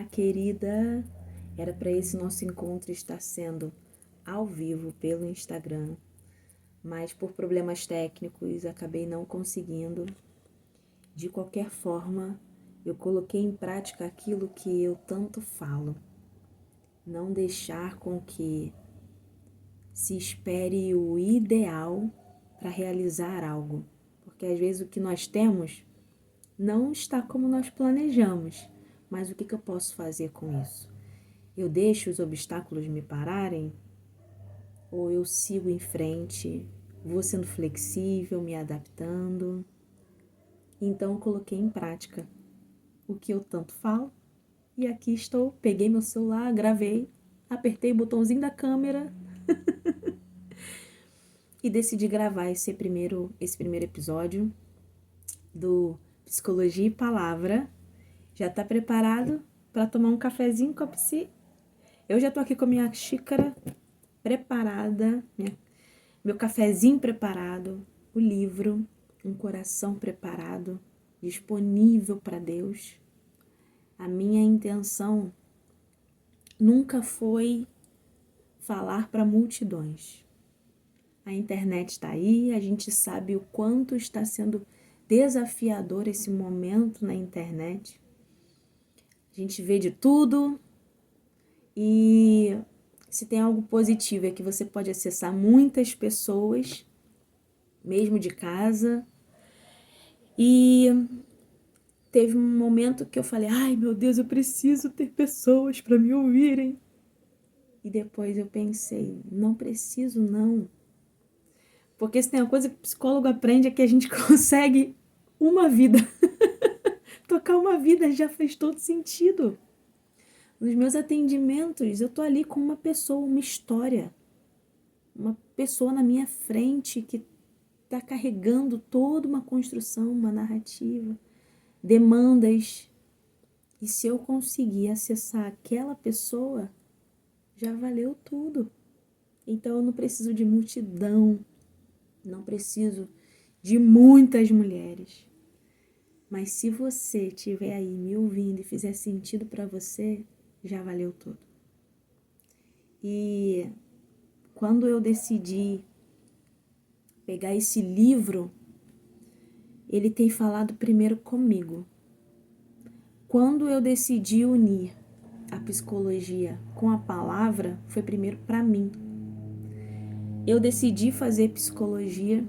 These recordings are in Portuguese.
Olá, querida! Era para esse nosso encontro estar sendo ao vivo pelo Instagram, mas por problemas técnicos acabei não conseguindo. De qualquer forma, eu coloquei em prática aquilo que eu tanto falo. Não deixar com que se espere o ideal para realizar algo, porque às vezes o que nós temos não está como nós planejamos. Mas o que eu posso fazer com isso? Eu deixo os obstáculos me pararem? Ou eu sigo em frente, vou sendo flexível, me adaptando? Então, coloquei em prática o que eu tanto falo. E aqui estou, peguei meu celular, gravei, apertei o botãozinho da câmera e decidi gravar esse primeiro episódio do Psicologia e Palavra. Já está preparado para tomar um cafezinho com a Psi? Eu já tô aqui com a minha xícara preparada, meu cafezinho preparado, o livro, um coração preparado, disponível para Deus. A minha intenção nunca foi falar para multidões. A internet está aí, a gente sabe o quanto está sendo desafiador esse momento na internet. A gente vê de tudo e se tem algo positivo é que você pode acessar muitas pessoas, mesmo de casa. E teve um momento que eu falei, ai meu Deus, eu preciso ter pessoas para me ouvirem. E depois eu pensei, não preciso não. Porque se tem uma coisa que o psicólogo aprende é que a gente consegue uma vida. Tocar uma vida já faz todo sentido. Nos meus atendimentos, eu tô ali com uma pessoa, uma história. Uma pessoa na minha frente que está carregando toda uma construção, uma narrativa, demandas. E se eu conseguir acessar aquela pessoa, já valeu tudo. Então eu não preciso de multidão, não preciso de muitas mulheres. Mas se você estiver aí me ouvindo e fizer sentido para você, já valeu tudo. E quando eu decidi pegar esse livro, ele tem falado primeiro comigo. Quando eu decidi unir a psicologia com a palavra, foi primeiro para mim. Eu decidi fazer psicologia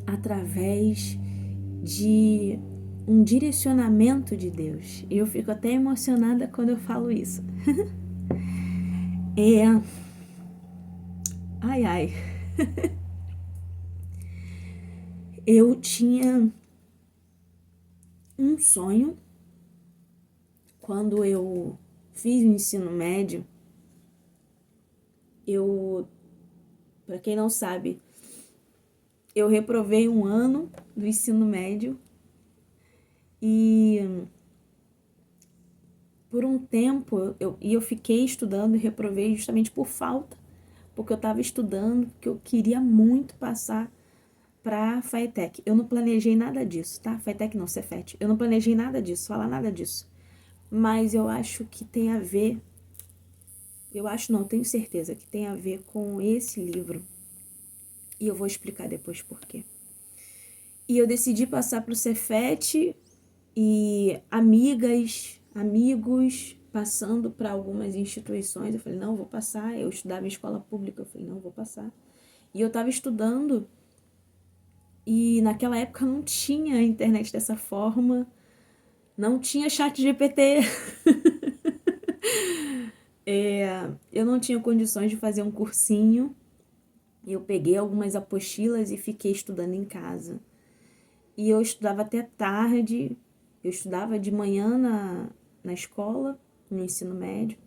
através de um direcionamento de Deus. Eu fico até emocionada quando eu falo isso. Ai. Eu tinha um sonho quando eu fiz o ensino médio. Para quem não sabe, eu reprovei um ano do ensino médio e por um tempo eu fiquei estudando e reprovei justamente por falta, porque eu estava estudando, porque eu queria muito passar para FATEC. Eu não planejei nada disso, tá? FATEC não, Cefet. Eu não planejei nada disso, falar nada disso. Mas eu acho que tem a ver, tenho certeza que tem a ver com esse livro. E eu vou explicar depois por quê. E eu decidi passar para o Cefet e amigos, passando para algumas instituições. Eu falei, não, vou passar. Eu estudava em escola pública, eu falei, não, vou passar. E eu estava estudando e naquela época não tinha internet dessa forma, não tinha chat GPT. Eu não tinha condições de fazer um cursinho. Eu peguei algumas apostilas e fiquei estudando em casa. E eu estudava até tarde. Eu estudava de manhã na escola, no ensino médio,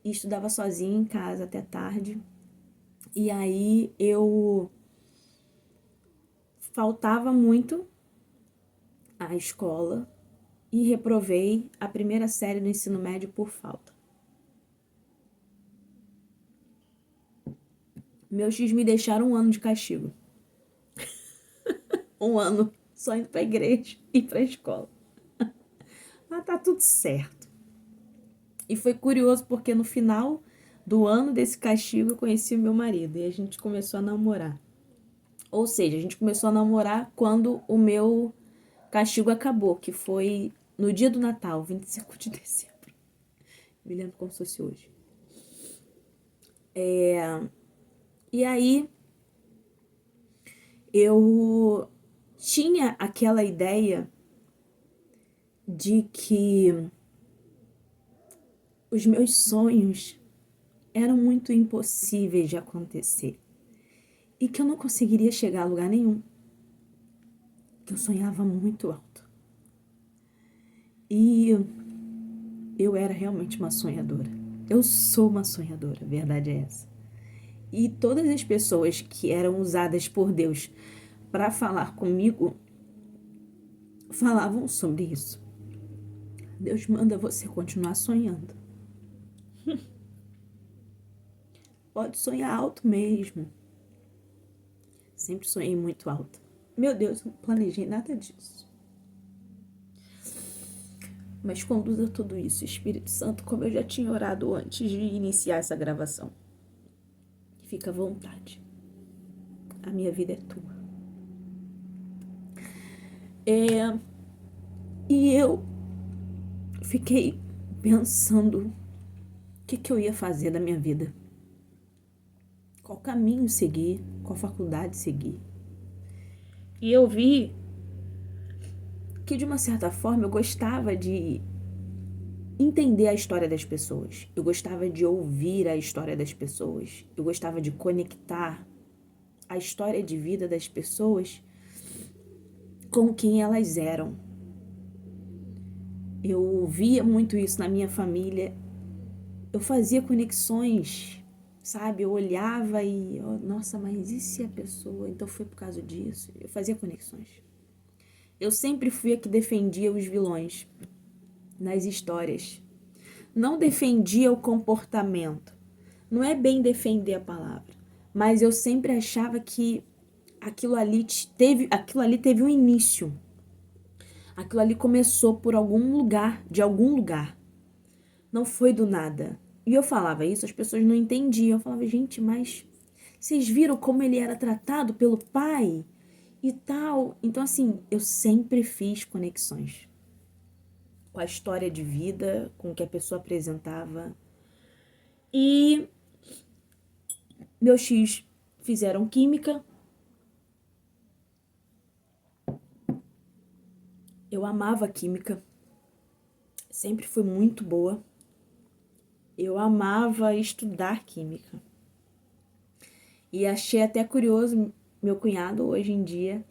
e estudava sozinha em casa até tarde. E aí eu faltava muito à escola e reprovei a primeira série do ensino médio por falta. Meus tios me deixaram 1 ano de castigo. 1 ano só indo pra igreja e pra escola. Mas tá tudo certo. E foi curioso porque no final do ano desse castigo eu conheci o meu marido e a gente começou a namorar. Ou seja, a gente começou a namorar quando o meu castigo acabou, que foi no dia do Natal, 25 de dezembro. Me lembro como se fosse hoje. E aí eu tinha aquela ideia de que os meus sonhos eram muito impossíveis de acontecer e que eu não conseguiria chegar a lugar nenhum, que eu sonhava muito alto. E eu era realmente uma sonhadora. Eu sou uma sonhadora, a verdade é essa. E todas as pessoas que eram usadas por Deus para falar comigo falavam sobre isso. Deus manda você continuar sonhando. Pode sonhar alto mesmo. Sempre sonhei muito alto. Meu Deus, não planejei nada disso. Mas conduza tudo isso, Espírito Santo, como eu já tinha orado antes de iniciar essa gravação. Fica à vontade. A minha vida é tua. E eu fiquei pensando o que eu ia fazer da minha vida. Qual caminho seguir, qual faculdade seguir. E eu vi que, de uma certa forma, eu gostava de entender a história das pessoas. Eu gostava de ouvir a história das pessoas. Eu gostava de conectar a história de vida das pessoas com quem elas eram. Eu via muito isso na minha família. Eu fazia conexões, sabe? Eu olhava e, oh, nossa, mas e se a pessoa? Então foi por causa disso. Eu fazia conexões. Eu sempre fui a que defendia os vilões nas histórias. Não defendia o comportamento. Não é bem defender a palavra, mas eu sempre achava que aquilo ali teve um início. Aquilo ali começou por algum lugar, de algum lugar. Não foi do nada. E eu falava isso, as pessoas não entendiam. Eu falava, gente, mas vocês viram como ele era tratado pelo pai e tal? Então, assim, eu sempre fiz conexões com a história de vida, com o que a pessoa apresentava. E meus X fizeram química. Eu amava química. Sempre fui muito boa. Eu amava estudar química. E achei até curioso, meu cunhado hoje em dia,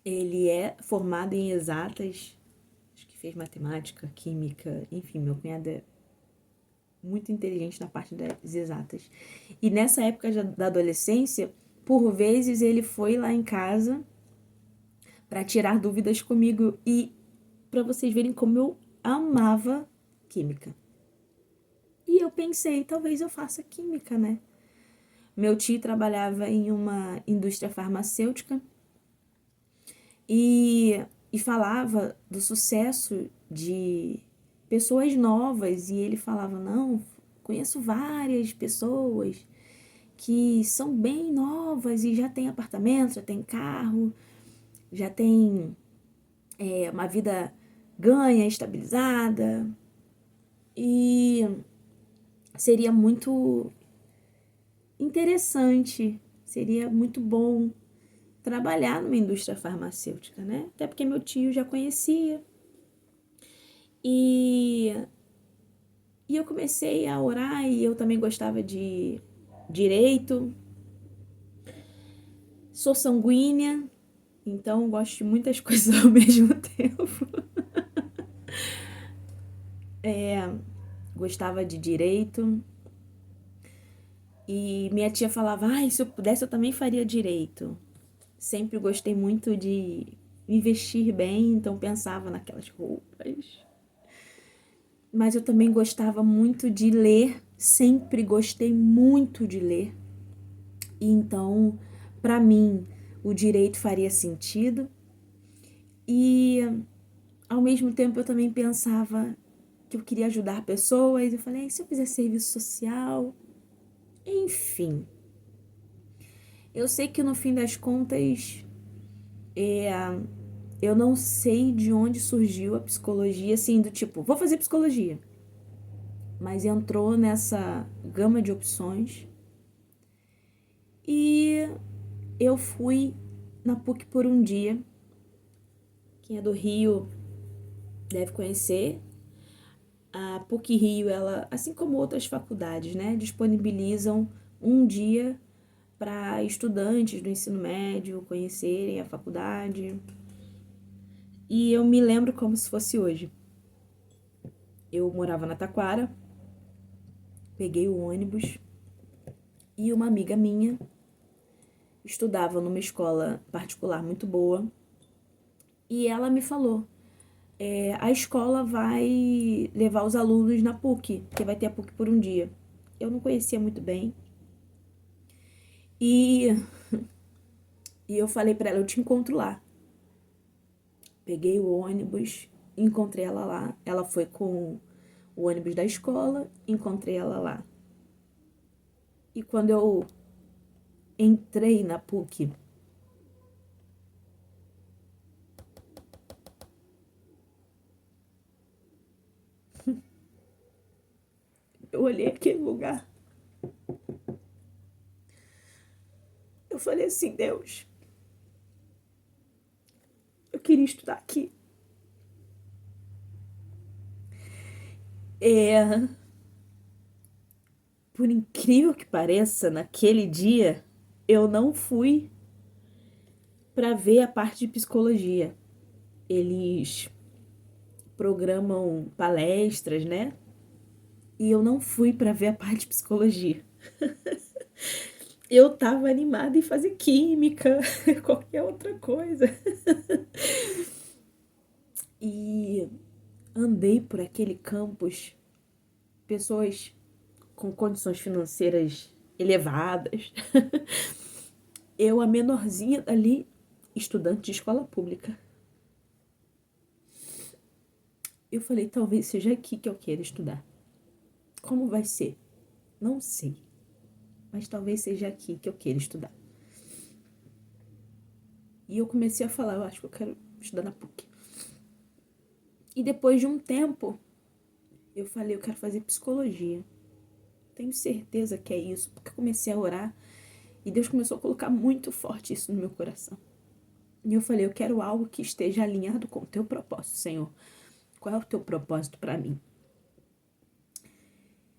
ele é formado em exatas, acho que fez matemática, química, enfim, meu cunhado é muito inteligente na parte das exatas. E nessa época da adolescência, por vezes ele foi lá em casa para tirar dúvidas comigo e para vocês verem como eu amava química. E eu pensei, talvez eu faça química, né? Meu tio trabalhava em uma indústria farmacêutica e falava do sucesso de pessoas novas. E ele falava, não, conheço várias pessoas que são bem novas e já tem apartamento, já tem carro, já tem uma vida ganha, estabilizada. E seria muito interessante, seria muito bom trabalhar numa indústria farmacêutica, né? Até porque meu tio já conhecia. E eu comecei a orar e eu também gostava de direito. Sou sanguínea, então gosto de muitas coisas ao mesmo tempo. Gostava de direito. E minha tia falava, ai, se eu pudesse eu também faria direito. Sempre gostei muito de me vestir bem, então pensava naquelas roupas. Mas eu também gostava muito de ler, sempre gostei muito de ler. E então, para mim, o direito faria sentido. E, ao mesmo tempo, eu também pensava, que eu queria ajudar pessoas. Eu falei, se eu fizer serviço social? Enfim. Eu sei que no fim das contas, eu não sei de onde surgiu a psicologia, assim, do tipo, vou fazer psicologia. Mas entrou nessa gama de opções. E eu fui na PUC por um dia. Quem é do Rio deve conhecer. A PUC Rio, ela, assim como outras faculdades, né, disponibilizam um dia para estudantes do ensino médio conhecerem a faculdade. E eu me lembro como se fosse hoje. Eu morava na Taquara, peguei o ônibus e uma amiga minha estudava numa escola particular muito boa e ela me falou, a escola vai levar os alunos na PUC, porque vai ter a PUC por um dia. Eu não conhecia muito bem. E eu falei pra ela, eu te encontro lá. Peguei o ônibus, encontrei ela lá. Ela foi com o ônibus da escola, encontrei ela lá. E quando eu entrei na PUC, eu olhei aquele lugar. Eu falei assim, Deus, eu queria estudar aqui. Por incrível que pareça, naquele dia, eu não fui para ver a parte de psicologia. Eles programam palestras, né? E eu não fui para ver a parte de psicologia. Eu tava animada em fazer química, qualquer outra coisa. E andei por aquele campus, pessoas com condições financeiras elevadas. Eu, a menorzinha dali, estudante de escola pública. Eu falei, talvez seja aqui que eu queira estudar. Como vai ser? Não sei. Mas talvez seja aqui que eu queira estudar. E eu comecei a falar, eu acho que eu quero estudar na PUC. E depois de um tempo, eu falei, eu quero fazer psicologia. Tenho certeza que é isso, porque eu comecei a orar e Deus começou a colocar muito forte isso no meu coração. E eu falei, eu quero algo que esteja alinhado com o teu propósito, Senhor. Qual é o teu propósito para mim?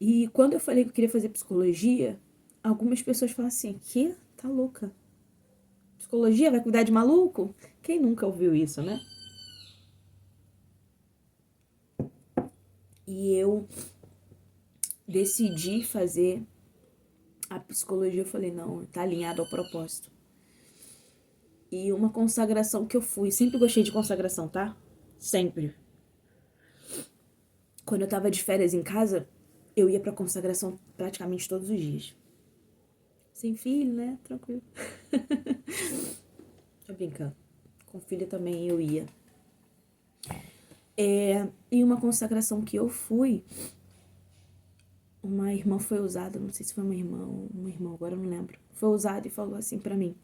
E quando eu falei que eu queria fazer psicologia, algumas pessoas falam assim, que? Tá louca? Psicologia vai cuidar de maluco? Quem nunca ouviu isso, né? E eu decidi fazer a psicologia. Eu falei, não, tá alinhado ao propósito. E uma consagração que eu fui, sempre gostei de consagração, tá? Sempre. Quando eu tava de férias em casa, eu ia pra consagração praticamente todos os dias. Sem filho, né? Tranquilo. Tô brincando. Com filho também eu ia. E uma consagração que eu fui, uma irmã foi usada, não sei se foi uma irmã ou um irmão, agora eu não lembro. Foi usada e falou assim pra mim: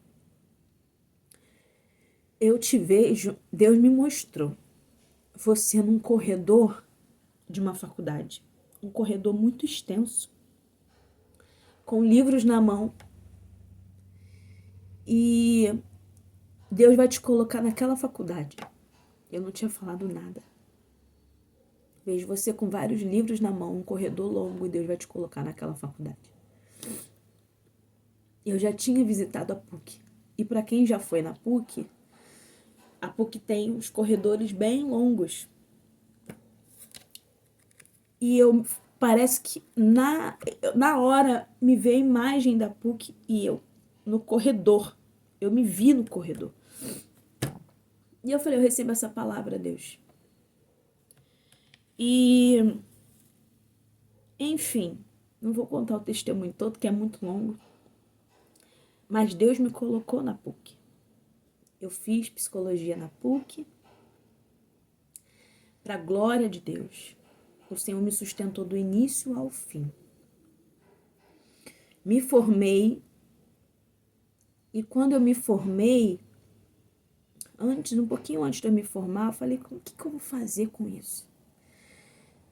eu te vejo, Deus me mostrou você num corredor de uma faculdade. Um corredor muito extenso, com livros na mão. E Deus vai te colocar naquela faculdade. Eu não tinha falado nada. Vejo você com vários livros na mão, um corredor longo, e Deus vai te colocar naquela faculdade. Eu já tinha visitado a PUC. E para quem já foi na PUC, a PUC tem uns corredores bem longos. E eu parece que na hora me veio a imagem da PUC e eu no corredor. Eu me vi no corredor. E eu falei, eu recebo essa palavra, Deus. E, enfim, não vou contar o testemunho todo, que é muito longo. Mas Deus me colocou na PUC. Eu fiz psicologia na PUC, para a glória de Deus. O Senhor me sustentou do início ao fim. Me formei, e quando eu me formei, um pouquinho antes de eu me formar, eu falei, o que eu vou fazer com isso?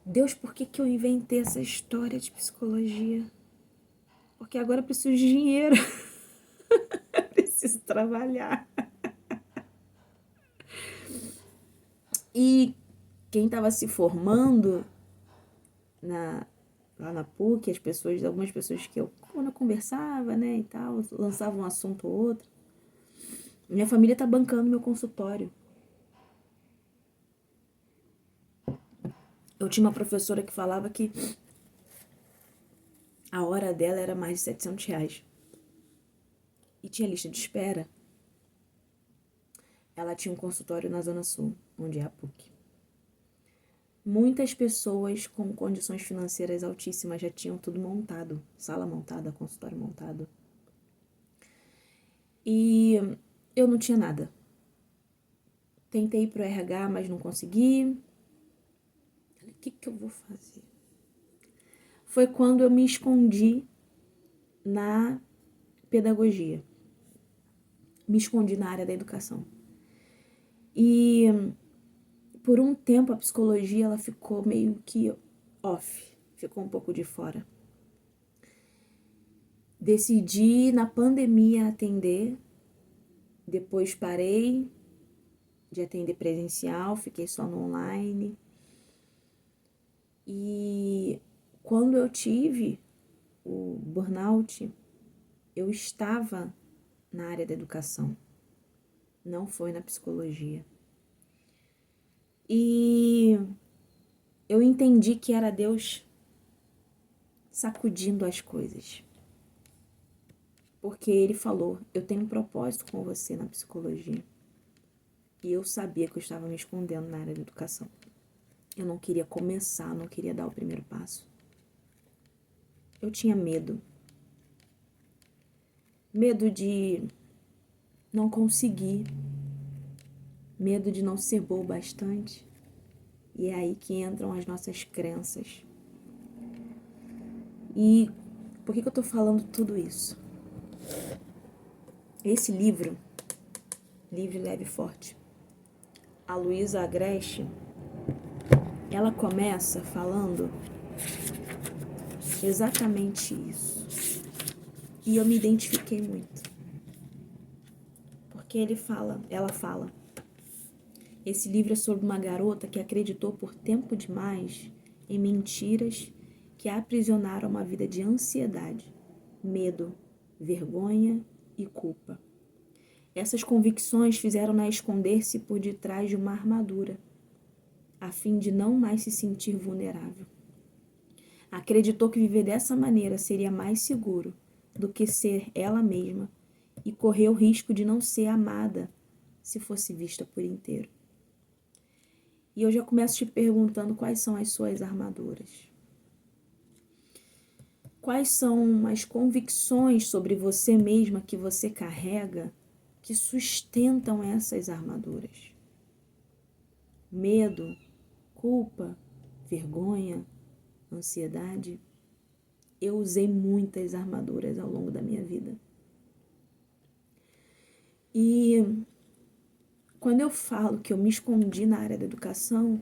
Deus, por que eu inventei essa história de psicologia? Porque agora eu preciso de dinheiro. Eu preciso trabalhar. E quem estava se formando lá na PUC, algumas pessoas que quando eu conversava, né, e tal, lançavam um assunto ou outro. Minha família tá bancando meu consultório. Eu tinha uma professora que falava que a hora dela era mais de R$700. E tinha lista de espera. Ela tinha um consultório na Zona Sul, onde é a PUC. Muitas pessoas com condições financeiras altíssimas já tinham tudo montado. Sala montada, consultório montado. E eu não tinha nada. Tentei ir pro RH, mas não consegui. Falei, o que eu vou fazer? Foi quando eu me escondi na pedagogia. Me escondi na área da educação. E por um tempo a psicologia ela ficou meio que off, ficou um pouco de fora. Decidi na pandemia atender, depois parei de atender presencial, fiquei só no online. E quando eu tive o burnout, eu estava na área da educação, não foi na psicologia. E eu entendi que era Deus sacudindo as coisas. Porque ele falou, eu tenho um propósito com você na psicologia. E eu sabia que eu estava me escondendo na área da educação. Eu não queria começar, não queria dar o primeiro passo. Eu tinha medo. Medo de não conseguir. Medo de não ser boa o bastante. E é aí que entram as nossas crenças. E por que eu tô falando tudo isso? Esse livro, Livre, Leve e Forte, a Luísa Agreste, ela começa falando exatamente isso. E eu me identifiquei muito. Porque ela fala, esse livro é sobre uma garota que acreditou por tempo demais em mentiras que a aprisionaram a uma vida de ansiedade, medo, vergonha e culpa. Essas convicções fizeram-na esconder-se por detrás de uma armadura, a fim de não mais se sentir vulnerável. Acreditou que viver dessa maneira seria mais seguro do que ser ela mesma e correu o risco de não ser amada se fosse vista por inteiro. E eu já começo te perguntando quais são as suas armaduras. Quais são as convicções sobre você mesma que você carrega que sustentam essas armaduras? Medo, culpa, vergonha, ansiedade. Eu usei muitas armaduras ao longo da minha vida. E quando eu falo que eu me escondi na área da educação,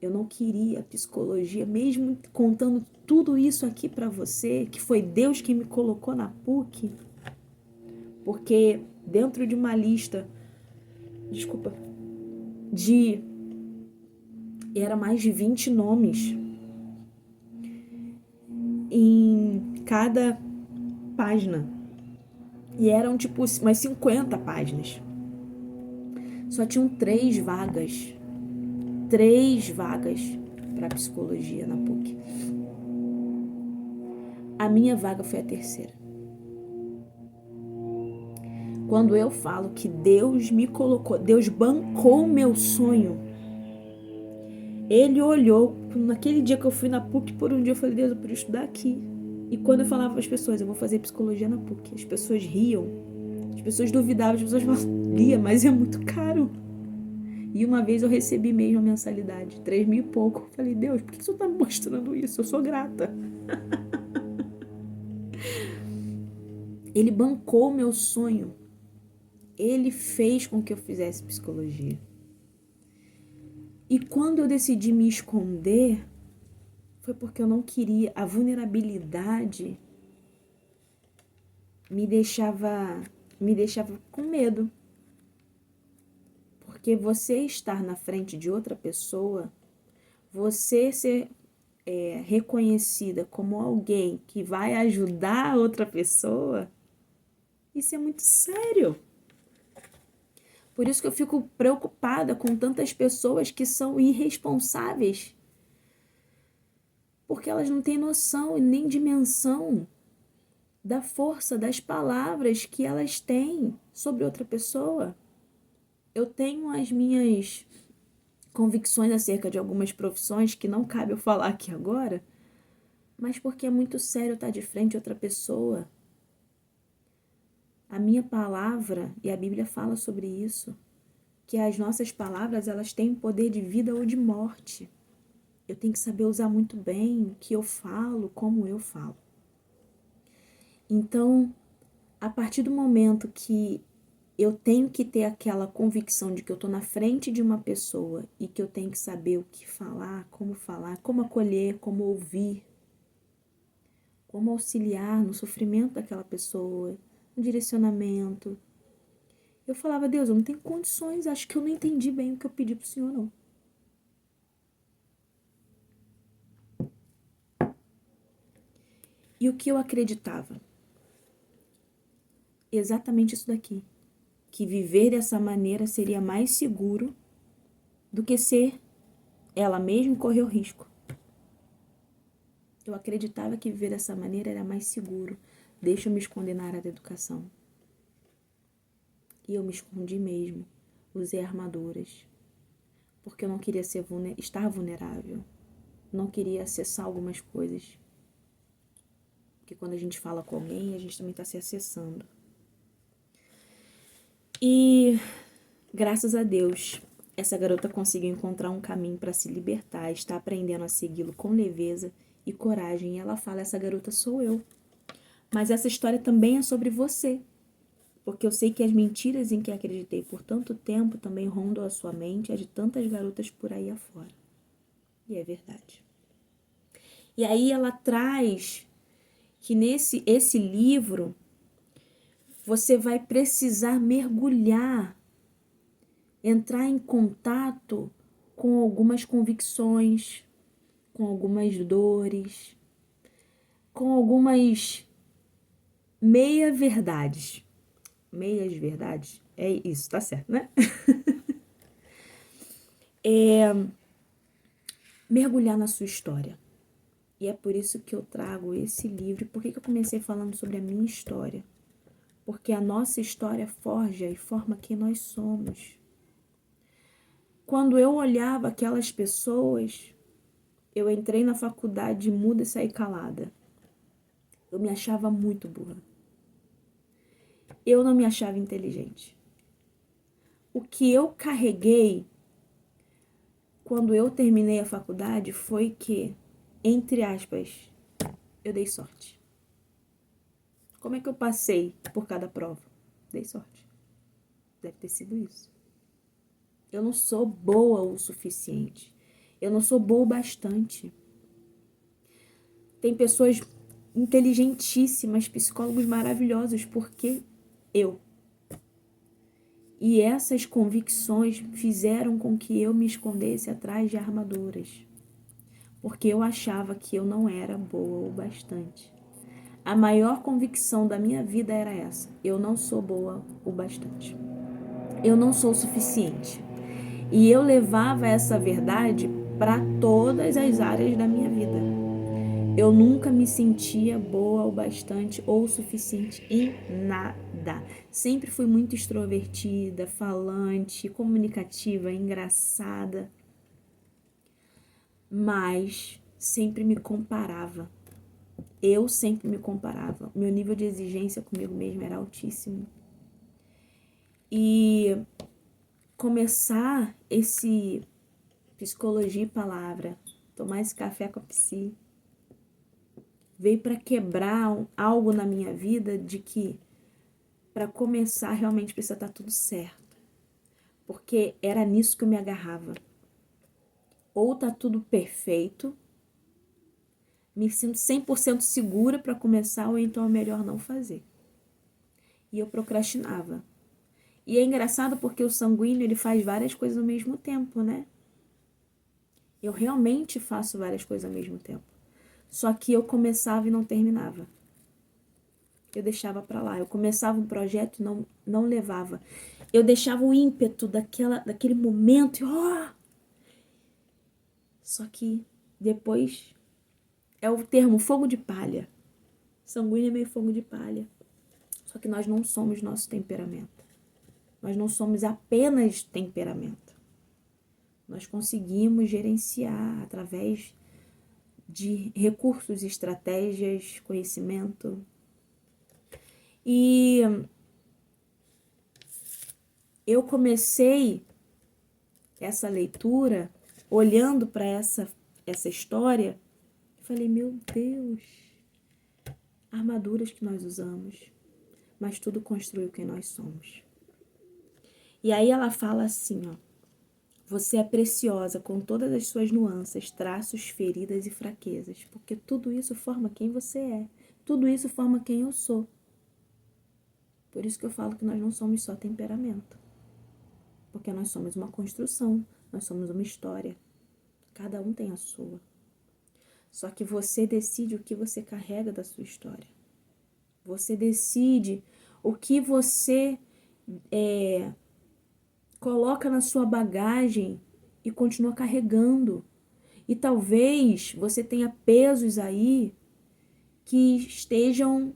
eu não queria psicologia, mesmo contando tudo isso aqui pra você, que foi Deus quem me colocou na PUC, porque dentro de uma lista, era mais de 20 nomes em cada página. E eram tipo umas 50 páginas. Só tinham 3 vagas. 3 vagas para psicologia na PUC. A minha vaga foi a terceira. Quando eu falo que Deus me colocou, Deus bancou meu sonho. Ele olhou, naquele dia que eu fui na PUC, por um dia eu falei, Deus, eu podia estudar aqui. E quando eu falava para as pessoas, eu vou fazer psicologia na PUC, as pessoas riam, as pessoas duvidavam, as pessoas falavam, Lia, mas é muito caro. E uma vez eu recebi mesmo a mensalidade, 3.000 e pouco. Eu falei, Deus, por que você está me mostrando isso? Eu sou grata. Ele bancou o meu sonho. Ele fez com que eu fizesse psicologia. E quando eu decidi me esconder, foi porque eu não queria. A vulnerabilidade me deixava com medo. Porque você estar na frente de outra pessoa, você ser reconhecida como alguém que vai ajudar a outra pessoa, isso é muito sério. Por isso que eu fico preocupada com tantas pessoas que são irresponsáveis, porque elas não têm noção e nem dimensão da força das palavras que elas têm sobre outra pessoa. Eu tenho as minhas convicções acerca de algumas profissões que não cabe eu falar aqui agora, mas porque é muito sério estar de frente a outra pessoa. A minha palavra, e a Bíblia fala sobre isso, que as nossas palavras, elas têm poder de vida ou de morte. Eu tenho que saber usar muito bem o que eu falo, como eu falo. Então, a partir do momento que eu tenho que ter aquela convicção de que eu estou na frente de uma pessoa e que eu tenho que saber o que falar, como acolher, como ouvir, como auxiliar no sofrimento daquela pessoa, no direcionamento. Eu falava, Deus, eu não tenho condições, acho que eu não entendi bem o que eu pedi pro Senhor, não. E o que eu acreditava? Exatamente isso daqui. Que viver dessa maneira seria mais seguro do que ser ela mesma e correr o risco. Eu acreditava que viver dessa maneira era mais seguro. Deixa eu me esconder na área da educação. E eu me escondi mesmo. Usei armaduras. Porque eu não queria estar vulnerável. Não queria acessar algumas coisas. Porque quando a gente fala com alguém, a gente também está se acessando. E graças a Deus, essa garota conseguiu encontrar um caminho para se libertar, está aprendendo a segui-lo com leveza e coragem. E ela fala, essa garota sou eu. Mas essa história também é sobre você. Porque eu sei que as mentiras em que acreditei por tanto tempo também rondam a sua mente, a de tantas garotas por aí afora. E é verdade. E aí ela traz que esse livro você vai precisar mergulhar, entrar em contato com algumas convicções, com algumas dores, com algumas meias-verdades. Meias-verdades? É isso, tá certo, né? Mergulhar na sua história. E é por isso que eu trago esse livro. E por que eu comecei falando sobre a minha história? Porque a nossa história forja e forma quem nós somos. Quando eu olhava aquelas pessoas, eu entrei na faculdade muda e saí calada. Eu me achava muito burra. Eu não me achava inteligente. O que eu carreguei quando eu terminei a faculdade foi que, entre aspas, eu dei sorte. Como é que eu passei por cada prova? Dei sorte. Deve ter sido isso. Eu não sou boa o suficiente. Eu não sou boa o bastante. Tem pessoas inteligentíssimas, psicólogos maravilhosos, porque eu. E essas convicções fizeram com que eu me escondesse atrás de armaduras. Porque eu achava que eu não era boa o bastante. A maior convicção da minha vida era essa. Eu não sou boa o bastante. Eu não sou o suficiente. E eu levava essa verdade para todas as áreas da minha vida. Eu nunca me sentia boa o bastante ou o suficiente em nada. Sempre fui muito extrovertida, falante, comunicativa, engraçada. Mas sempre me comparava. Eu sempre me comparava. Meu nível de exigência comigo mesma era altíssimo. E começar esse Psicologia e Palavra, tomar esse café com a Psi, veio para quebrar algo na minha vida de que para começar realmente precisa estar tudo certo. Porque era nisso que eu me agarrava. Ou tá tudo perfeito, me sinto 100% segura para começar, ou então é melhor não fazer. E eu procrastinava. E é engraçado porque o sanguíneo, ele faz várias coisas ao mesmo tempo, né? Eu realmente faço várias coisas ao mesmo tempo. Só que eu começava e não terminava. Eu deixava para lá. Eu começava um projeto e não levava. Eu deixava o ímpeto daquele momento e só que depois é o termo fogo de palha. Sanguíneo é meio fogo de palha. Só que nós não somos nosso temperamento. Nós não somos apenas temperamento. Nós conseguimos gerenciar através de recursos, estratégias, conhecimento. E eu comecei essa leitura olhando para essa história e falei, meu Deus, armaduras que nós usamos, mas tudo construiu quem nós somos. E aí ela fala assim, ó, você é preciosa com todas as suas nuances, traços, feridas e fraquezas, porque tudo isso forma quem você é, tudo isso forma quem eu sou. Por isso que eu falo que nós não somos só temperamento, porque nós somos uma construção, nós somos uma história, cada um tem a sua. Só que você decide o que você carrega da sua história. Você decide o que você coloca na sua bagagem e continua carregando. E talvez você tenha pesos aí que estejam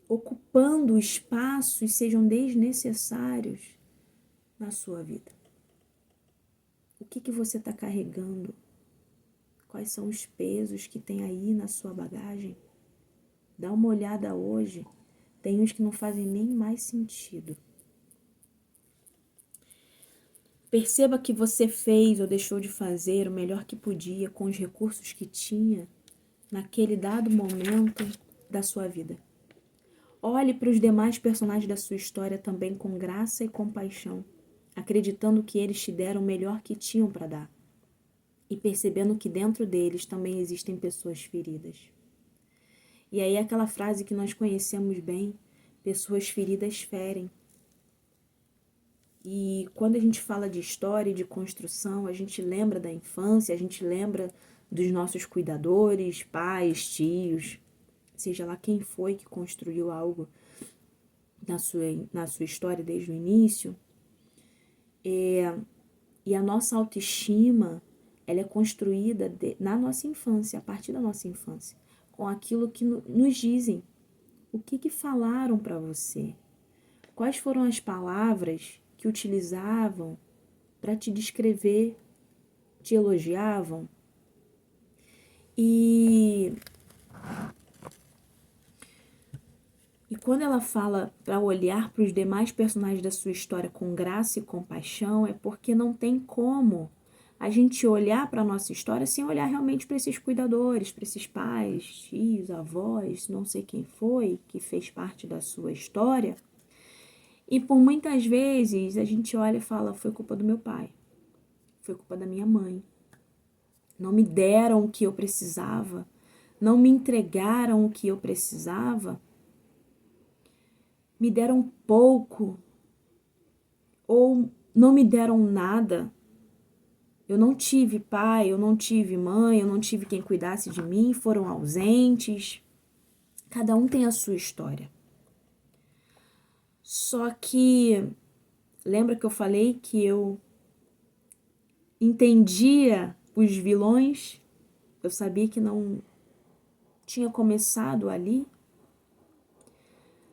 ocupando espaço e sejam desnecessários na sua vida. O que você está carregando? Quais são os pesos que tem aí na sua bagagem? Dá uma olhada hoje. Tem uns que não fazem nem mais sentido. Perceba que você fez ou deixou de fazer o melhor que podia com os recursos que tinha naquele dado momento da sua vida. Olhe para os demais personagens da sua história também com graça e compaixão, acreditando que eles te deram o melhor que tinham para dar e percebendo que dentro deles também existem pessoas feridas. E aí aquela frase que nós conhecemos bem, pessoas feridas ferem. E quando a gente fala de história e de construção, a gente lembra da infância, a gente lembra dos nossos cuidadores, pais, tios, seja lá quem foi que construiu algo na sua história desde o início. E a nossa autoestima, ela é construída na nossa infância, a partir da nossa infância, com aquilo que nos dizem. O que falaram para você? Quais foram as palavras que utilizavam para te descrever, te elogiavam? E quando ela fala para olhar para os demais personagens da sua história com graça e compaixão, é porque não tem como a gente olhar para a nossa história sem olhar realmente para esses cuidadores, para esses pais, tios, avós, não sei quem foi que fez parte da sua história. E por muitas vezes a gente olha e fala, foi culpa do meu pai, foi culpa da minha mãe. Não me deram o que eu precisava, não me entregaram o que eu precisava, me deram pouco ou não me deram nada. Eu não tive pai, eu não tive mãe, eu não tive quem cuidasse de mim, foram ausentes. Cada um tem a sua história. Só que, lembra que eu falei que eu entendia os vilões? Eu sabia que não tinha começado ali.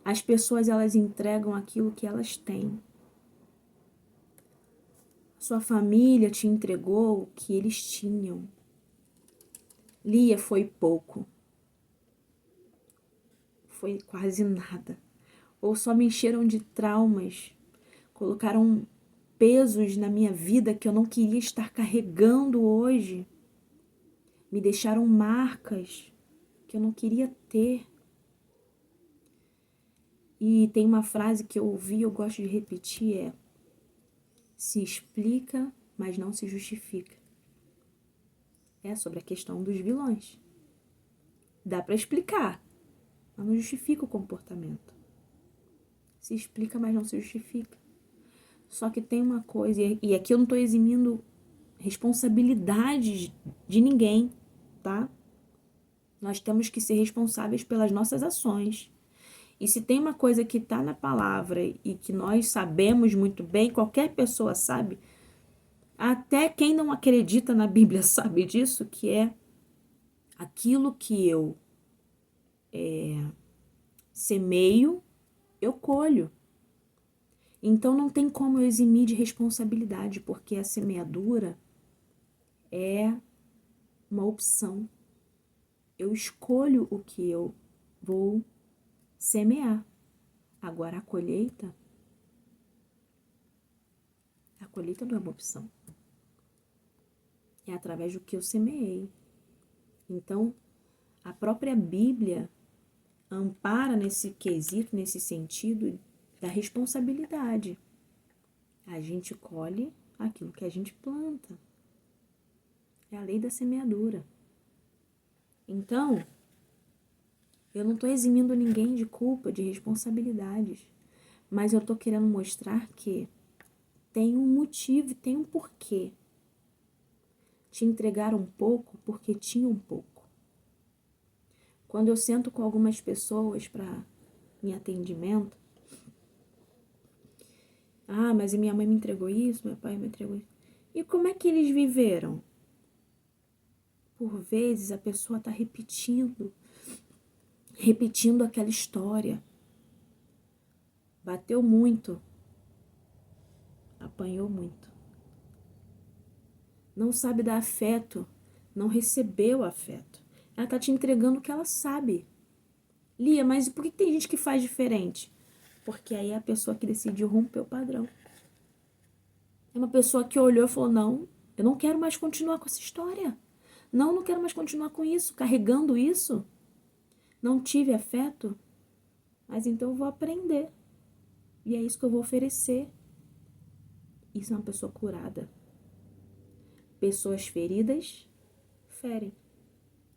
As pessoas, elas entregam aquilo que elas têm. Sua família te entregou o que eles tinham. Lia foi pouco. Foi quase nada. Ou só me encheram de traumas. colocaram pesos na minha vida que eu não queria estar carregando hoje, me deixaram marcas que eu não queria ter. E tem uma frase que eu ouvi, eu gosto de repetir, se explica, mas não se justifica. É sobre a questão dos vilões. Dá para explicar, mas não justifica o comportamento. Se explica, mas não se justifica. Só que tem uma coisa, e aqui eu não estou eximindo responsabilidades de ninguém, tá? Nós temos que ser responsáveis pelas nossas ações. E se tem uma coisa que está na palavra e que nós sabemos muito bem, qualquer pessoa sabe, até quem não acredita na Bíblia sabe disso, que é aquilo que eu semeio, eu colho. Então não tem como eu eximir de responsabilidade, porque a semeadura é uma opção. Eu escolho o que eu vou semear. Agora a colheita não é uma opção. É através do que eu semeei. Então, a própria Bíblia ampara nesse quesito, nesse sentido da responsabilidade. A gente colhe aquilo que a gente planta. É a lei da semeadura. Então, eu não estou eximindo ninguém de culpa, de responsabilidades, mas eu estou querendo mostrar que tem um motivo, tem um porquê. Te entregaram um pouco porque tinha um pouco. Quando eu sento com algumas pessoas em atendimento, mas a minha mãe me entregou isso, meu pai me entregou isso. E como é que eles viveram? Por vezes a pessoa está repetindo aquela história. Bateu muito, apanhou muito. Não sabe dar afeto, não recebeu afeto. Ela está te entregando o que ela sabe. Lia, mas por que tem gente que faz diferente? Porque aí é a pessoa que decidiu romper o padrão. É uma pessoa que olhou e falou, não, eu não quero mais continuar com essa história. Não quero mais continuar com isso, carregando isso. Não tive afeto, mas então eu vou aprender. E é isso que eu vou oferecer. Isso é uma pessoa curada. Pessoas feridas ferem.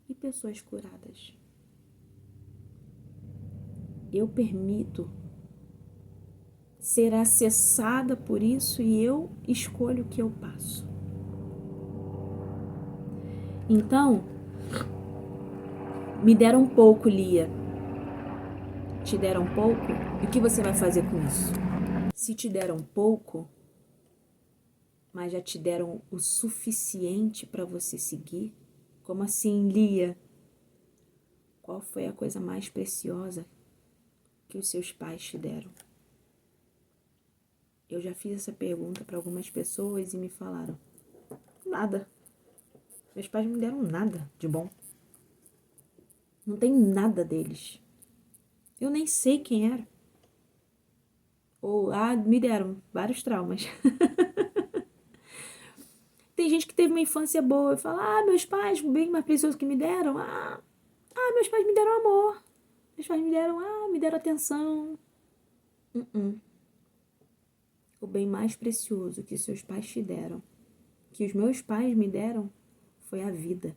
E pessoas curadas. Eu permito ser acessada por isso e eu escolho o que eu passo. Então, me deram pouco, Lia. Te deram pouco? E o que você vai fazer com isso? Se te deram pouco, mas já te deram o suficiente para você seguir? Como assim, Lia? Qual foi a coisa mais preciosa que os seus pais te deram? Eu já fiz essa pergunta para algumas pessoas e me falaram: nada. Meus pais não me deram nada de bom. Não tem nada deles. Eu nem sei quem era. Ou, me deram vários traumas. Tem gente que teve uma infância boa e fala, meus pais, o bem mais precioso que me deram, meus pais me deram amor. Meus pais me deram atenção. O bem mais precioso que seus pais te deram, que os meus pais me deram, foi a vida.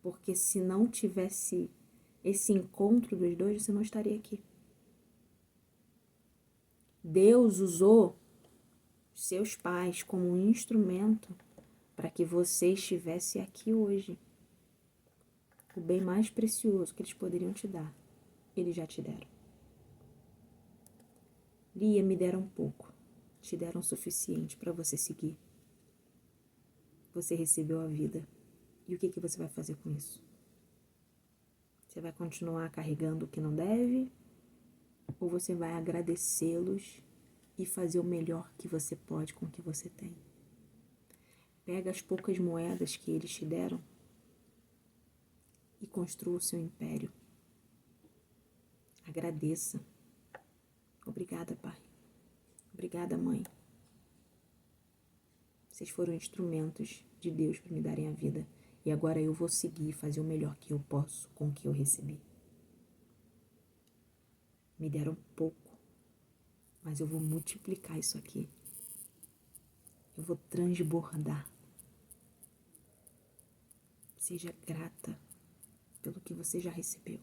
Porque se não tivesse esse encontro dos dois, você não estaria aqui. Deus usou seus pais como um instrumento para que você estivesse aqui hoje. O bem mais precioso que eles poderiam te dar, eles já te deram. Lia, me deram pouco, te deram o suficiente para você seguir. Você recebeu a vida. E o que você vai fazer com isso? Você vai continuar carregando o que não deve? Ou você vai agradecê-los e fazer o melhor que você pode com o que você tem? Pega as poucas moedas que eles te deram e construa o seu império. Agradeça. Obrigada, Pai. Obrigada, mãe. Vocês foram instrumentos de Deus para me darem a vida. E agora eu vou seguir e fazer o melhor que eu posso com o que eu recebi. Me deram pouco, mas eu vou multiplicar isso aqui. Eu vou transbordar. Seja grata pelo que você já recebeu.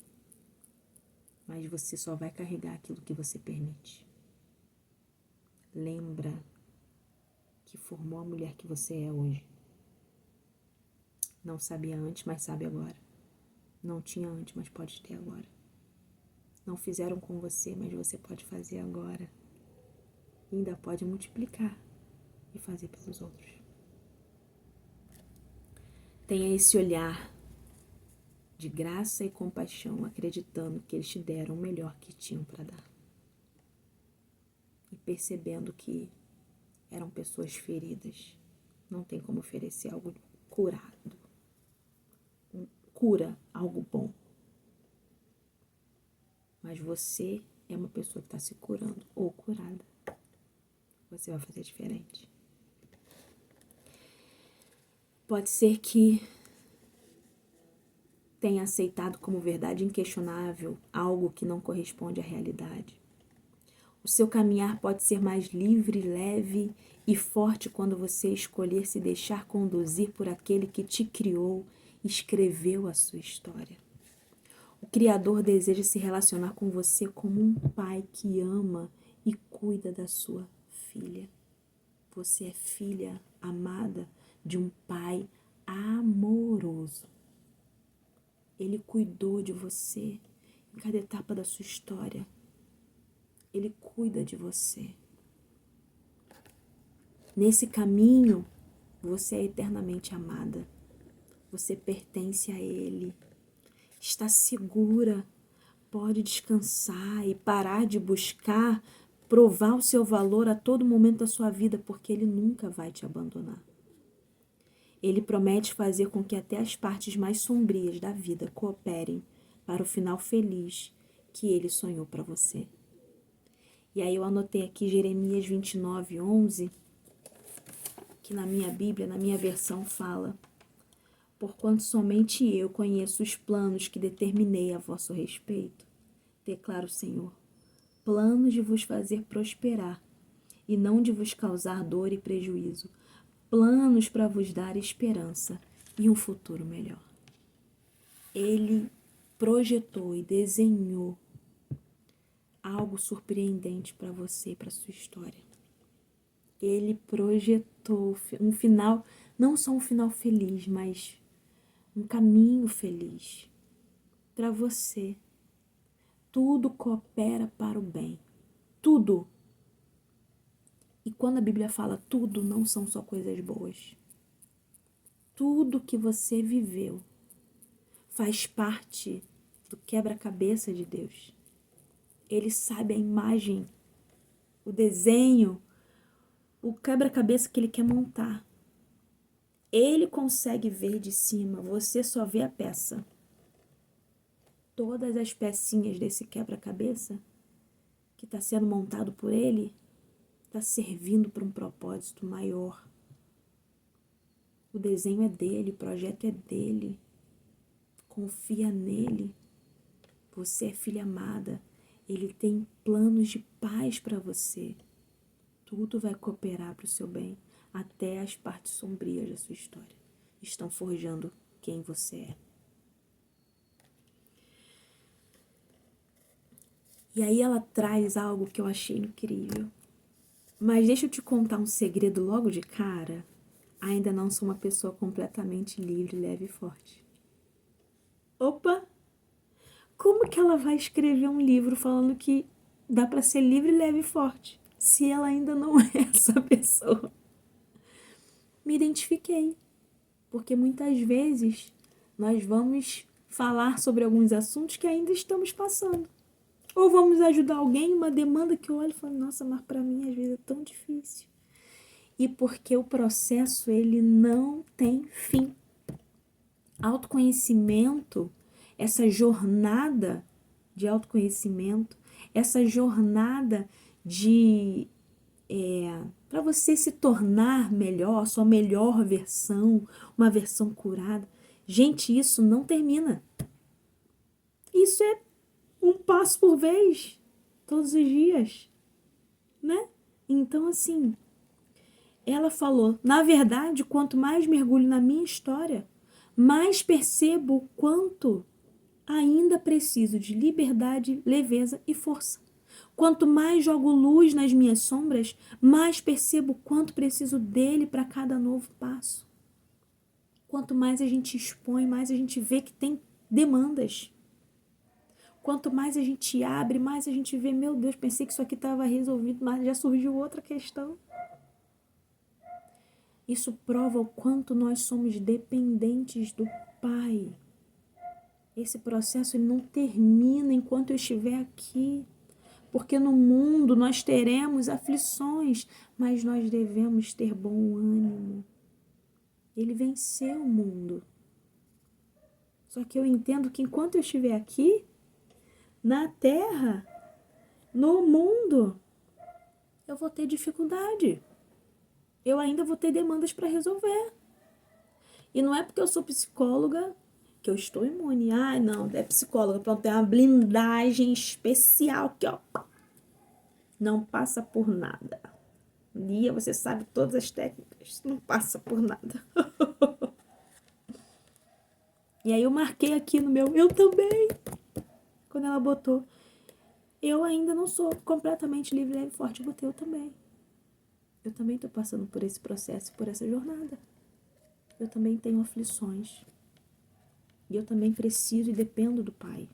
Mas você só vai carregar aquilo que você permite. Lembra que formou a mulher que você é hoje. Não sabia antes, mas sabe agora. Não tinha antes, mas pode ter agora. Não fizeram com você, mas você pode fazer agora. E ainda pode multiplicar e fazer pelos outros. Tenha esse olhar de graça e compaixão, acreditando que eles te deram o melhor que tinham para dar. E percebendo que eram pessoas feridas. Não tem como oferecer algo curado. Cura algo bom. Mas você é uma pessoa que está se curando ou curada. Você vai fazer diferente. Pode ser que tenha aceitado como verdade inquestionável algo que não corresponde à realidade. O seu caminhar pode ser mais livre, leve e forte quando você escolher se deixar conduzir por aquele que te criou e escreveu a sua história. O Criador deseja se relacionar com você como um pai que ama e cuida da sua filha. Você é filha amada de um pai amoroso. Ele cuidou de você em cada etapa da sua história. Ele cuida de você. Nesse caminho, você é eternamente amada. Você pertence a Ele. Está segura. Pode descansar e parar de buscar provar o seu valor a todo momento da sua vida, porque Ele nunca vai te abandonar. Ele promete fazer com que até as partes mais sombrias da vida cooperem para o final feliz que Ele sonhou para você. E aí eu anotei aqui Jeremias 29:11, que na minha Bíblia, na minha versão, fala: porquanto somente eu conheço os planos que determinei a vosso respeito, declara o Senhor, planos de vos fazer prosperar e não de vos causar dor e prejuízo, planos para vos dar esperança e um futuro melhor. Ele projetou e desenhou algo surpreendente para você e para sua história. Ele projetou um final, não só um final feliz, mas um caminho feliz para você. Tudo coopera para o bem. Tudo. E quando a Bíblia fala tudo, não são só coisas boas. Tudo que você viveu faz parte do quebra-cabeça de Deus. Ele sabe a imagem, o desenho, o quebra-cabeça que Ele quer montar. Ele consegue ver de cima, você só vê a peça. Todas as pecinhas desse quebra-cabeça que está sendo montado por Ele está servindo para um propósito maior. O desenho é dele, o projeto é dele. Confia nele. Você é filha amada. Ele tem planos de paz para você. Tudo vai cooperar para o seu bem, até as partes sombrias da sua história. Estão forjando quem você é. E aí ela traz algo que eu achei incrível. Mas deixa eu te contar um segredo logo de cara. Ainda não sou uma pessoa completamente livre, leve e forte. Opa! Como que ela vai escrever um livro falando que dá para ser livre, leve e forte, se ela ainda não é essa pessoa? Me identifiquei, porque muitas vezes nós vamos falar sobre alguns assuntos que ainda estamos passando. Ou vamos ajudar alguém em uma demanda que eu olho e falo, nossa, mas para mim às vezes é tão difícil. E porque o processo, ele não tem fim. Autoconhecimento, essa jornada de autoconhecimento, essa jornada de para você se tornar melhor, sua melhor versão, uma versão curada. Gente, isso não termina. Isso é um passo por vez, todos os dias, né? Então, assim, ela falou, na verdade, quanto mais mergulho na minha história, mais percebo o quanto ainda preciso de liberdade, leveza e força. Quanto mais jogo luz nas minhas sombras, mais percebo o quanto preciso dele para cada novo passo. Quanto mais a gente expõe, mais a gente vê que tem demandas. Quanto mais a gente abre, mais a gente vê, meu Deus, pensei que isso aqui estava resolvido, mas já surgiu outra questão. Isso prova o quanto nós somos dependentes do Pai. Esse processo ele não termina enquanto eu estiver aqui. Porque no mundo nós teremos aflições, mas nós devemos ter bom ânimo. Ele venceu o mundo. Só que eu entendo que enquanto eu estiver aqui, na terra, no mundo, eu vou ter dificuldade. Eu ainda vou ter demandas para resolver. E não é porque eu sou psicóloga que eu estou imune. Ah, não, é psicóloga, pronto, tem uma blindagem especial aqui, ó. Não passa por nada. Um dia você sabe todas as técnicas, não passa por nada. E aí eu marquei aqui no meu, eu também. Quando ela botou, eu ainda não sou completamente livre, leve e forte, eu botei eu também. Eu também estou passando por esse processo, por essa jornada. Eu também tenho aflições. E eu também preciso e dependo do Pai.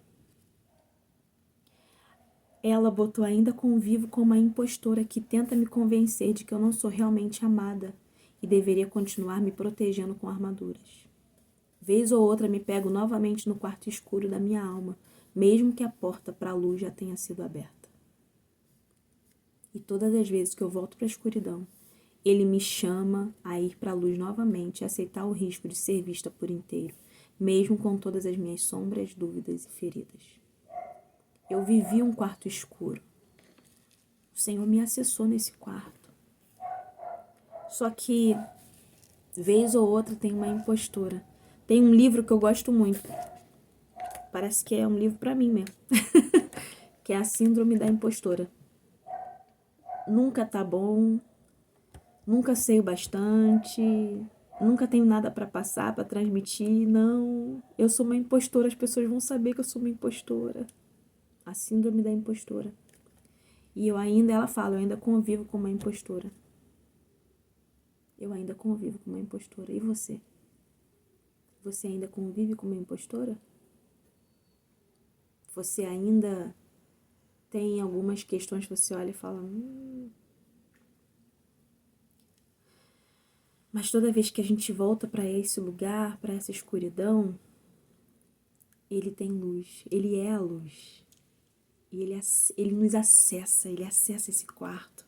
Ela botou ainda convivo com uma impostora que tenta me convencer de que eu não sou realmente amada e deveria continuar me protegendo com armaduras. Vez ou outra me pego novamente no quarto escuro da minha alma, mesmo que a porta para a luz já tenha sido aberta. E todas as vezes que eu volto para a escuridão, ele me chama a ir para a luz novamente e aceitar o risco de ser vista por inteiro, mesmo com todas as minhas sombras, dúvidas e feridas. Eu vivi um quarto escuro. O Senhor me acessou nesse quarto. Só que, vez ou outra, tem uma impostora. Tem um livro que eu gosto muito. Parece que é um livro para mim mesmo. Que é a Síndrome da Impostora. Nunca tá bom. Nunca sei o bastante. Nunca tenho nada para passar, para transmitir. Não. Eu sou uma impostora. As pessoas vão saber que eu sou uma impostora. A Síndrome da Impostora. E ela fala, eu ainda convivo com uma impostora. Eu ainda convivo com uma impostora. E você? Você ainda convive com uma impostora? Você ainda tem algumas questões que você olha e fala... Mas toda vez que a gente volta para esse lugar, para essa escuridão, ele tem luz. Ele é a luz. E ele nos acessa, ele acessa esse quarto.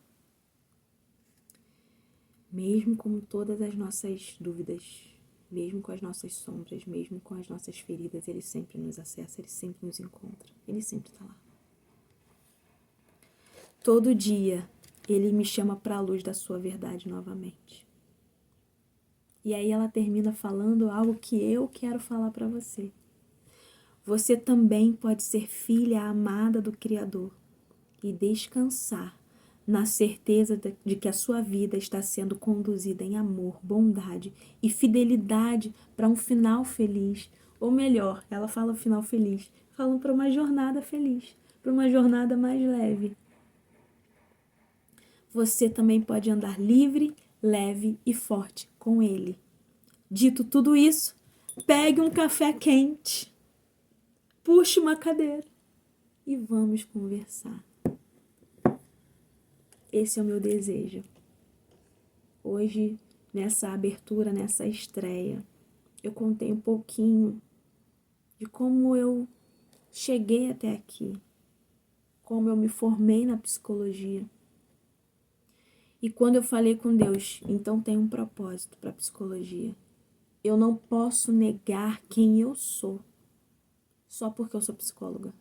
Mesmo com todas as nossas dúvidas, mesmo com as nossas sombras, mesmo com as nossas feridas, ele sempre nos acessa, ele sempre nos encontra, ele sempre está lá. Todo dia, ele me chama para a luz da sua verdade novamente. E aí ela termina falando algo que eu quero falar para você. Você também pode ser filha amada do Criador e descansar na certeza de que a sua vida está sendo conduzida em amor, bondade e fidelidade para um final feliz. Ou melhor, ela fala final feliz, falam para uma jornada feliz, para uma jornada mais leve. Você também pode andar livre, leve e forte com Ele. Dito tudo isso, pegue um café quente, puxe uma cadeira e vamos conversar. Esse é o meu desejo. Hoje, nessa abertura, nessa estreia, eu contei um pouquinho de como eu cheguei até aqui, como eu me formei na psicologia. E quando eu falei com Deus, então tem um propósito para a psicologia. Eu não posso negar quem eu sou, só porque eu sou psicóloga.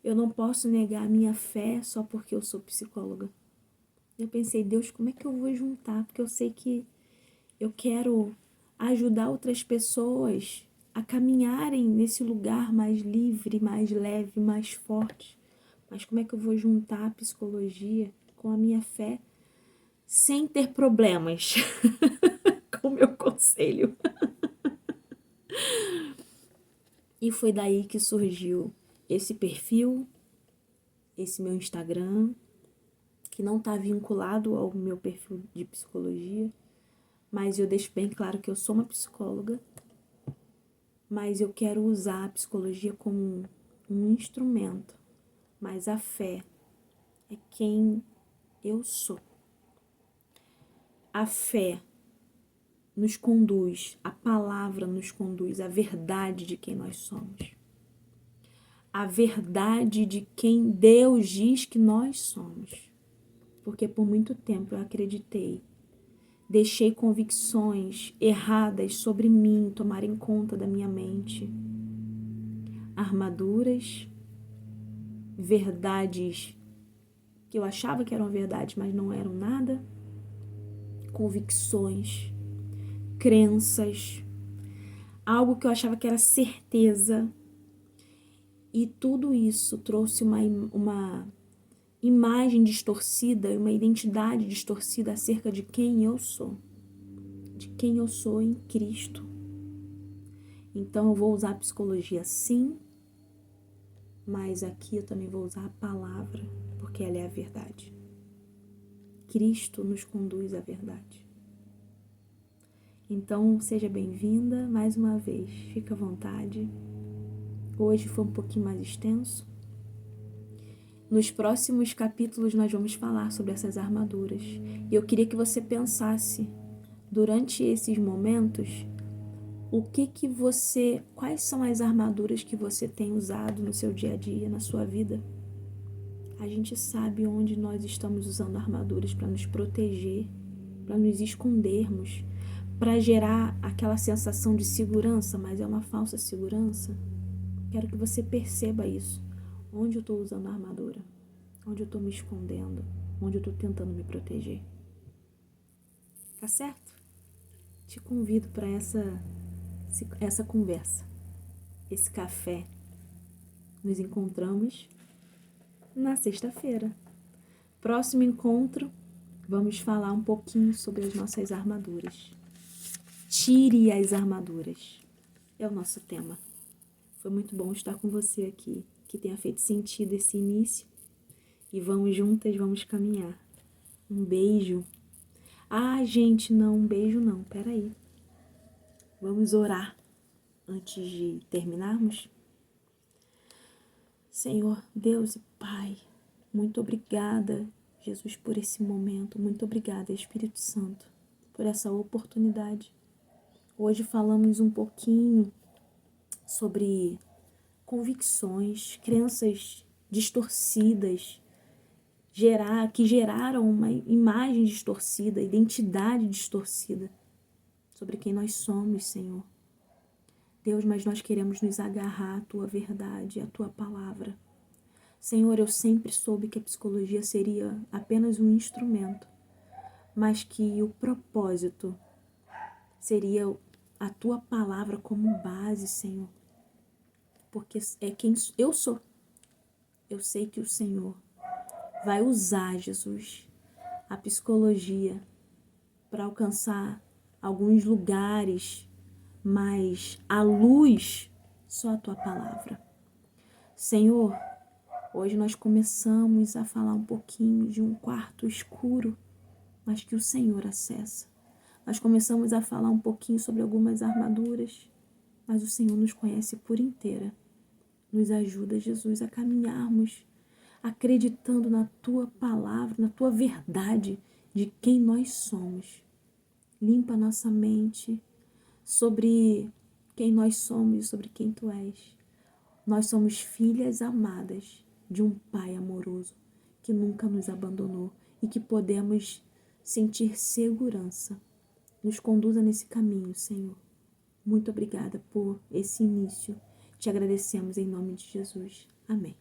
Eu não posso negar a minha fé só porque eu sou psicóloga. Eu pensei, Deus, como é que eu vou juntar? Porque eu sei que eu quero ajudar outras pessoas a caminharem nesse lugar mais livre, mais leve, mais forte. Mas como é que eu vou juntar a psicologia com a minha fé sem ter problemas? Com o meu conselho. E foi daí que surgiu esse perfil, esse meu Instagram, que não está vinculado ao meu perfil de psicologia, mas eu deixo bem claro que eu sou uma psicóloga, mas eu quero usar a psicologia como um instrumento, mas a fé é quem eu sou. A fé nos conduz, a palavra nos conduz à verdade de quem nós somos. A verdade de quem Deus diz que nós somos. Porque por muito tempo eu acreditei, deixei convicções erradas sobre mim tomarem conta da minha mente. Armaduras, verdades que eu achava que eram verdades, mas não eram nada. Convicções, crenças, algo que eu achava que era certeza. E tudo isso trouxe uma imagem distorcida, uma identidade distorcida acerca de quem eu sou. De quem eu sou em Cristo. Então eu vou usar a psicologia sim, mas aqui eu também vou usar a palavra, porque ela é a verdade. Cristo nos conduz à verdade. Então seja bem-vinda mais uma vez, fica à vontade. Hoje foi um pouquinho mais extenso. Nos próximos capítulos nós vamos falar sobre essas armaduras. E eu queria que você pensasse, durante esses momentos, quais são as armaduras que você tem usado no seu dia a dia, na sua vida? A gente sabe onde nós estamos usando armaduras para nos proteger, para nos escondermos, para gerar aquela sensação de segurança, mas é uma falsa segurança. Quero que você perceba isso. Onde eu estou usando a armadura? Onde eu estou me escondendo? Onde eu estou tentando me proteger? Tá certo? Te convido para essa conversa, esse café. Nos encontramos na sexta-feira. Próximo encontro, vamos falar um pouquinho sobre as nossas armaduras. Tire as armaduras. É o nosso tema. Foi muito bom estar com você aqui, que tenha feito sentido esse início. E vamos juntas, vamos caminhar. Um beijo. Ah, gente, não, um beijo não, peraí. Vamos orar antes de terminarmos? Senhor, Deus e Pai, muito obrigada, Jesus, por esse momento. Muito obrigada, Espírito Santo, por essa oportunidade. Hoje falamos um pouquinho sobre convicções, crenças distorcidas, que geraram uma imagem distorcida, identidade distorcida sobre quem nós somos, Senhor. Deus, mas nós queremos nos agarrar à Tua verdade, à Tua palavra. Senhor, eu sempre soube que a psicologia seria apenas um instrumento, mas que o propósito seria a Tua palavra como base, Senhor. Porque é quem eu sou. Eu sei que o Senhor vai usar, Jesus, a psicologia para alcançar alguns lugares, mas a luz, só a Tua palavra. Senhor, hoje nós começamos a falar um pouquinho de um quarto escuro, mas que o Senhor acessa. Nós começamos a falar um pouquinho sobre algumas armaduras, mas o Senhor nos conhece por inteira. Nos ajuda, Jesus, a caminharmos acreditando na Tua palavra, na Tua verdade de quem nós somos. Limpa a nossa mente sobre quem nós somos e sobre quem Tu és. Nós somos filhas amadas de um Pai amoroso que nunca nos abandonou e que podemos sentir segurança. Nos conduza nesse caminho, Senhor. Muito obrigada por esse início. Te agradecemos em nome de Jesus. Amém.